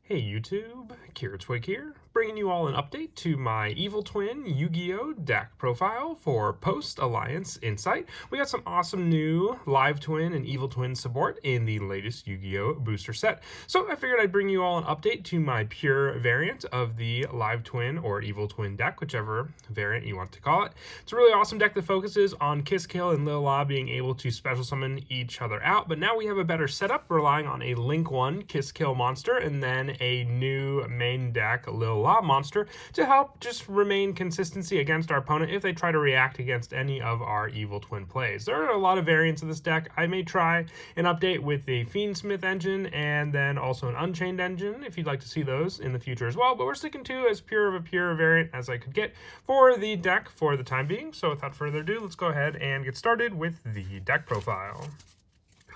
Hey YouTube, Twig here, bringing you all an update to my Evil Twin Yu-Gi-Oh! Deck profile for Post-Alliance Insight. We got some awesome new Live Twin and Evil Twin support in the latest Yu-Gi-Oh! Booster set. So I figured I'd bring you all an update to my pure variant of the Live Twin or Evil Twin deck, whichever variant you want to call it. It's a really awesome deck that focuses on Kiss Kill and Lil La being able to special summon each other out, but now we have a better setup relying on a Link 1 Kiss Kill monster and then a new main deck Lil La monster to help just remain consistency against our opponent if they try to react against any of our Evil Twin plays. There are a lot of variants of this deck. I may try an update with the Fiendsmith engine and then also an Unchained engine if you'd like to see those in the future as well, but we're sticking to as pure of a pure variant as I could get for the deck for the time being. So without further ado, let's go ahead and get started with the deck profile.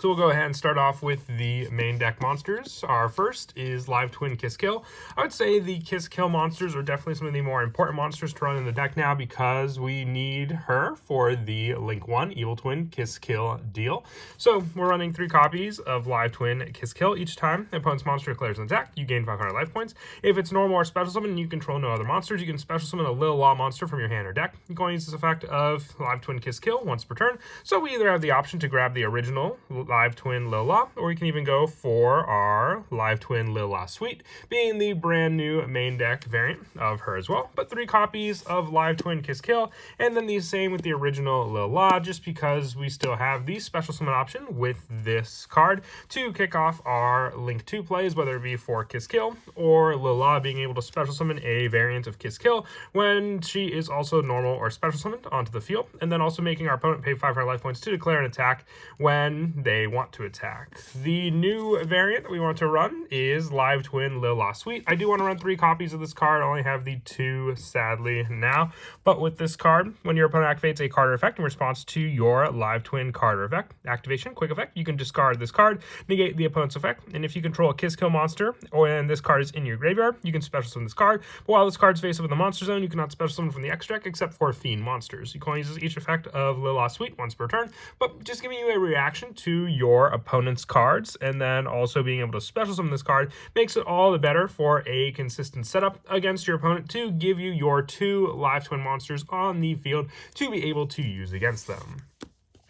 So we'll go ahead and start off with the main deck monsters. Our first is Live Twin Kiss Kill. I would say the Kiss Kill monsters are definitely some of the more important monsters to run in the deck now because we need her for the Link 1 Evil Twin Kiss Kill deal. So we're running 3 copies of Live Twin Kiss Kill. Each time the opponent's monster declares an attack, you gain 500 life points. If it's normal or special summon and you control no other monsters, you can special summon a Lil La monster from your hand or deck. You can only use this effect of Live Twin Kiss Kill once per turn. So we either have the option to grab the original Live Twin Lil La, or we can even go for our Live Twin Lil La Suite, being the brand new main deck variant of her as well. But 3 copies of Live Twin Kiss Kill, and then the same with the original Lil La, just because we still have the special summon option with this card to kick off our Link 2 plays, whether it be for Kiss Kill or Lil La being able to special summon a variant of Kiss Kill when she is also normal or special summoned onto the field, and then also making our opponent pay 500 life points to declare an attack when they want to attack. The new variant that we want to run is Live Twin Lil La Suite. I do want to run 3 copies of this card. I only have the 2 sadly now, but with this card, when your opponent activates a card or effect in response to your Live Twin card or effect activation, quick effect, you can discard this card, negate the opponent's effect, and if you control a Kiss Kill monster and this card is in your graveyard, you can special summon this card. But while this card's face up in the monster zone, you cannot special summon from the X deck except for Fiend monsters. You can only use each effect of Lil La Suite once per turn, but just giving you a reaction to your opponent's cards and then also being able to special summon this card makes it all the better for a consistent setup against your opponent to give you your 2 Live Twin monsters on the field to be able to use against them.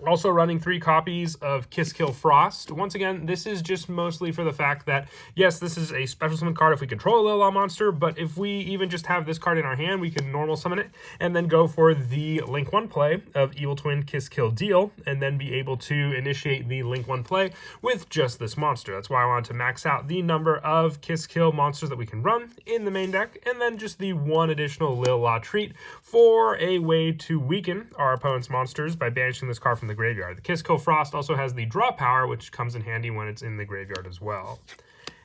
Also running 3 copies of Kiss Kill Frost. Once again, this is just mostly for the fact that, yes, this is a special summon card if we control a Lil La monster, but if we even just have this card in our hand, we can normal summon it and then go for the Link 1 play of Evil Twin Kiss Kill deal and then be able to initiate the Link 1 play with just this monster. That's why I wanted to max out the number of Kiss Kill monsters that we can run in the main deck and then just the 1 additional Lil La treat for a way to weaken our opponent's monsters by banishing this card from the graveyard. The Kiss Kill Frost also has the draw power, which comes in handy when it's in the graveyard as well.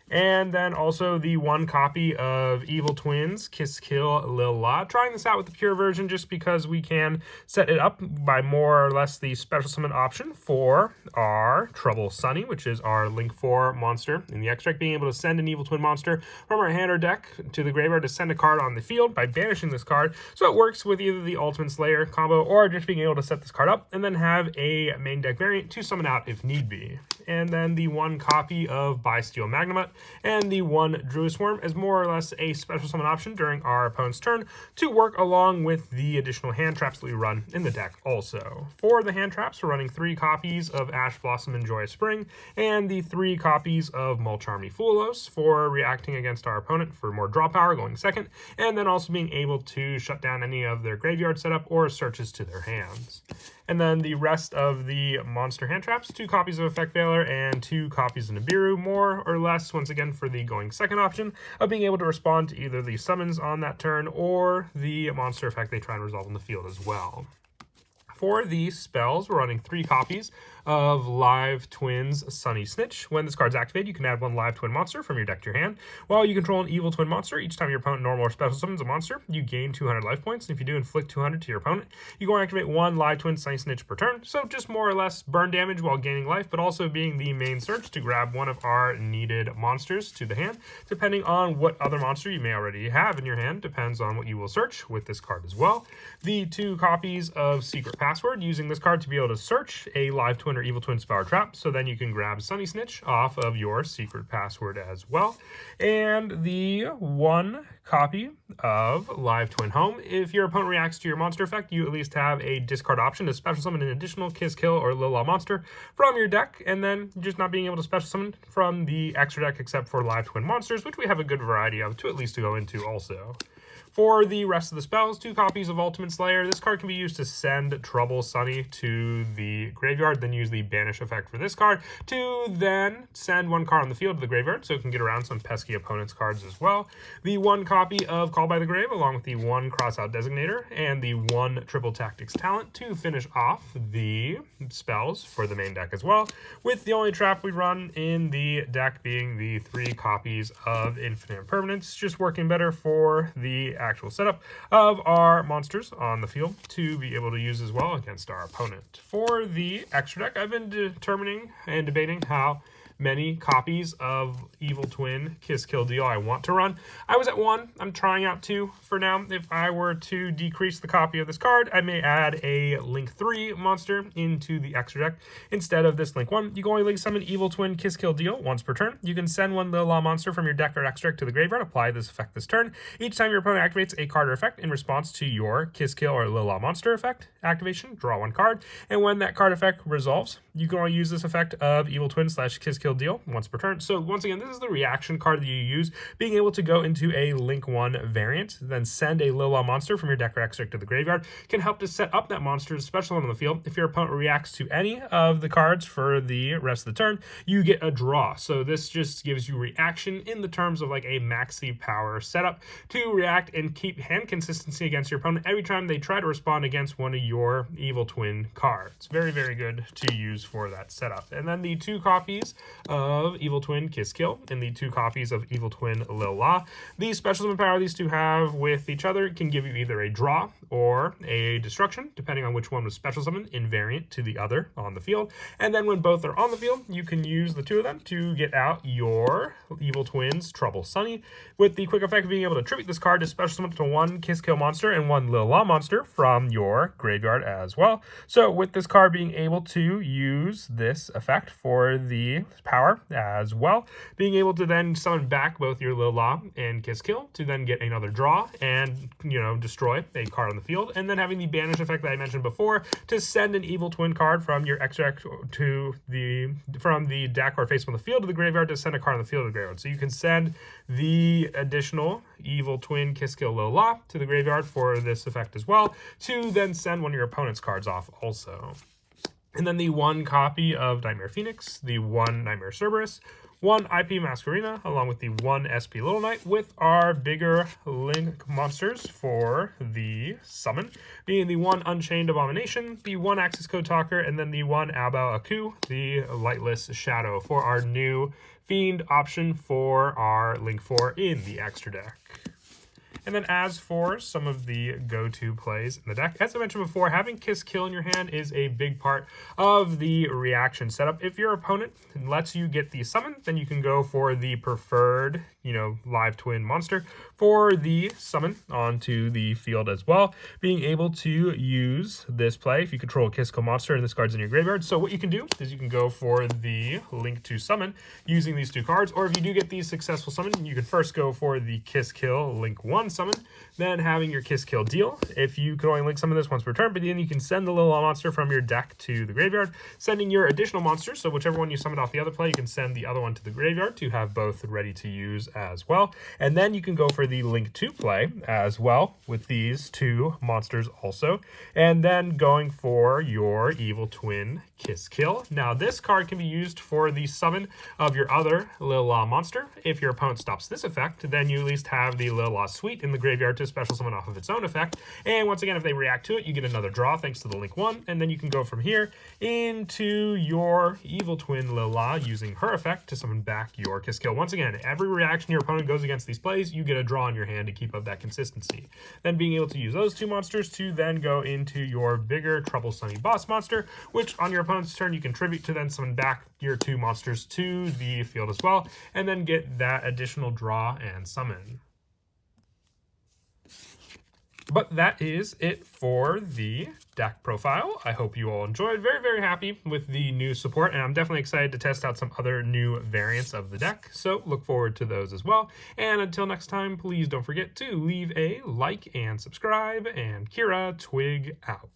And then also the 1 copy of Evil Twins Kiss Kill Lil La. Trying this out with the pure version just because we can set it up by more or less the special summon option for our Trouble Sunny, which is our Link 4 monster in the X deck, being able to send an Evil Twin monster from our hand or deck to the graveyard to send a card on the field by banishing this card. So it works with either the Ultimate Slayer combo or just being able to set this card up and then have a main deck variant to summon out if need be. And then the 1 copy of Bysteel Magnemite and the 1 Druid Worm as more or less a special summon option during our opponent's turn to work along with the additional hand traps that we run in the deck also. For the hand traps, we're running 3 copies of Ash Blossom and Joyous Spring and the 3 copies of Mulcharmy Foolos for reacting against our opponent for more draw power going second, and then also being able to shut down any of their graveyard setup or searches to their hands. And then the rest of the monster hand traps, 2 copies of Effect Veiler and 2 copies of Nibiru, more or less, once again, for the going second option of being able to respond to either the summons on that turn or the monster effect they try and resolve in the field as well. For these spells, we're running 3 copies of Live Twin's Sunny Snitch. When this card's activated, you can add 1 Live Twin monster from your deck to your hand. While you control an Evil Twin monster, each time your opponent normal or special summons a monster, you gain 200 life points. And if you do, inflict 200 to your opponent. You go and activate 1 Live Twin Sunny Snitch per turn. So just more or less burn damage while gaining life, but also being the main search to grab one of our needed monsters to the hand. Depending on what other monster you may already have in your hand, depends on what you will search with this card as well. The 2 copies of Secret Password, using this card to be able to search a Live Twin under Evil Twin Power Trap, so then you can grab Sunny Snitch off of your secret password as well. And the 1 copy of Live Twin Home. If your opponent reacts to your monster effect, you at least have a discard option to special summon an additional Kiss, Kill, or Lila monster from your deck, and then just not being able to special summon from the extra deck except for Live Twin monsters, which we have a good variety of to at least go into also. For the rest of the spells, 2 copies of Ultimate Slayer. This card can be used to send Trouble Sunny to the graveyard, then use the Banish effect for this card to then send 1 card on the field to the graveyard, so it can get around some pesky opponent's cards as well. The 1 copy of Call by the Grave, along with the 1 Crossout Designator, and the 1 Triple Tactics Talent to finish off the spells for the main deck as well, with the only trap we run in the deck being the 3 copies of Infinite Impermanence, just working better for the actual setup of our monsters on the field to be able to use as well against our opponent. For the extra deck, I've been determining and debating how many copies of Evil Twin Kiss Kill Deal I want to run. I was at 1. I'm trying out 2 for now. If I were to decrease the copy of this card, I may add a Link 3 monster into the extra deck instead of this Link 1. You can only link summon Evil Twin Kiss Kill Deal once per turn. You can send 1 Lila monster from your deck or extra deck to the graveyard. Apply this effect this turn. Each time your opponent activates a card or effect in response to your Kiss Kill or Lila monster effect activation, draw 1 card. And when that card effect resolves, you can only use this effect of Evil Twin / Kiss Kill Deal once per turn. So once again, this is the reaction card that you use, being able to go into a Link 1 variant, then send a Lila monster from your deck or extra deck to the graveyard, can help to set up that monster's special one on the field. If your opponent reacts to any of the cards for the rest of the turn, you get a draw. So this just gives you reaction in the terms of like a maxi power setup to react and keep hand consistency against your opponent every time they try to respond against one of your Evil Twin cards. Very, very good to use for that setup. And then the 2 copies of Evil Twin Kiss Kill and the 2 copies of Evil Twin Lil La. The special summon power these 2 have with each other can give you either a draw or a destruction, depending on which one was special summoned, invariant to the other on the field. And then when both are on the field, you can use the 2 of them to get out your Evil Twins Trouble Sunny, with the quick effect of being able to tribute this card to special summon to 1 Kiss Kill monster and 1 Lil La monster from your graveyard as well. So with this card being able to use this effect for the power as well, being able to then summon back both your Lil La and Kiss Kill to then get another draw and, destroy a card on the field, and then having the Banish effect that I mentioned before to send an Evil Twin card from your extra deck from the deck or face on the field to the graveyard to send a card on the field to the graveyard. So you can send the additional Evil Twin Kiss Kill Lil La to the graveyard for this effect as well, to then send one of your opponent's cards off also. And then the 1 copy of Nightmare Phoenix, the 1 Nightmare Cerberus, 1 IP Masquerena, along with the 1 SP Little Knight, with our bigger Link monsters for the summon, being the 1 Unchained Abomination, the 1 Axis Code Talker, and then the 1 Abao Aku, the Lightless Shadow, for our new Fiend option for our Link 4 in the extra deck. And then as for some of the go-to plays in the deck, as I mentioned before, having Kiss Kill in your hand is a big part of the reaction setup. If your opponent lets you get the summon, then you can go for the preferred, Live Twin monster for the summon onto the field as well. Being able to use this play if you control a Kiss Kill monster and this card's in your graveyard. So what you can do is you can go for the Link to Summon using these 2 cards, or if you do get these successful summon, you can first go for the Kiss Kill Link 1 summon, then having your Kiss Kill Deal. If you can only link summon this once per turn, but then you can send the little monster from your deck to the graveyard, sending your additional monsters. So whichever one you summoned off the other play, you can send the other one to the graveyard to have both ready to use as well. And then you can go for the Link 2 play as well with these 2 monsters also. And then going for your Evil Twin Kiss Kill. Now this card can be used for the summon of your other Lil La monster. If your opponent stops this effect, then you at least have the Lil La Suite in the graveyard to special summon off of its own effect. And once again, if they react to it, you get another draw thanks to the Link 1. And then you can go from here into your Evil Twin Lil La using her effect to summon back your Kiss Kill. Once again, every reaction your opponent goes against these plays, you get a draw in your hand to keep up that consistency. Then being able to use those 2 monsters to then go into your bigger Trouble Sunny boss monster, which on your opponent's turn you can tribute to then summon back your 2 monsters to the field as well, and then get that additional draw and summon. But that is it for the deck profile. I hope you all enjoyed. Very, very happy with the new support, and I'm definitely excited to test out some other new variants of the deck, so look forward to those as well. And until next time, please don't forget to leave a like and subscribe, and Kira Twig out.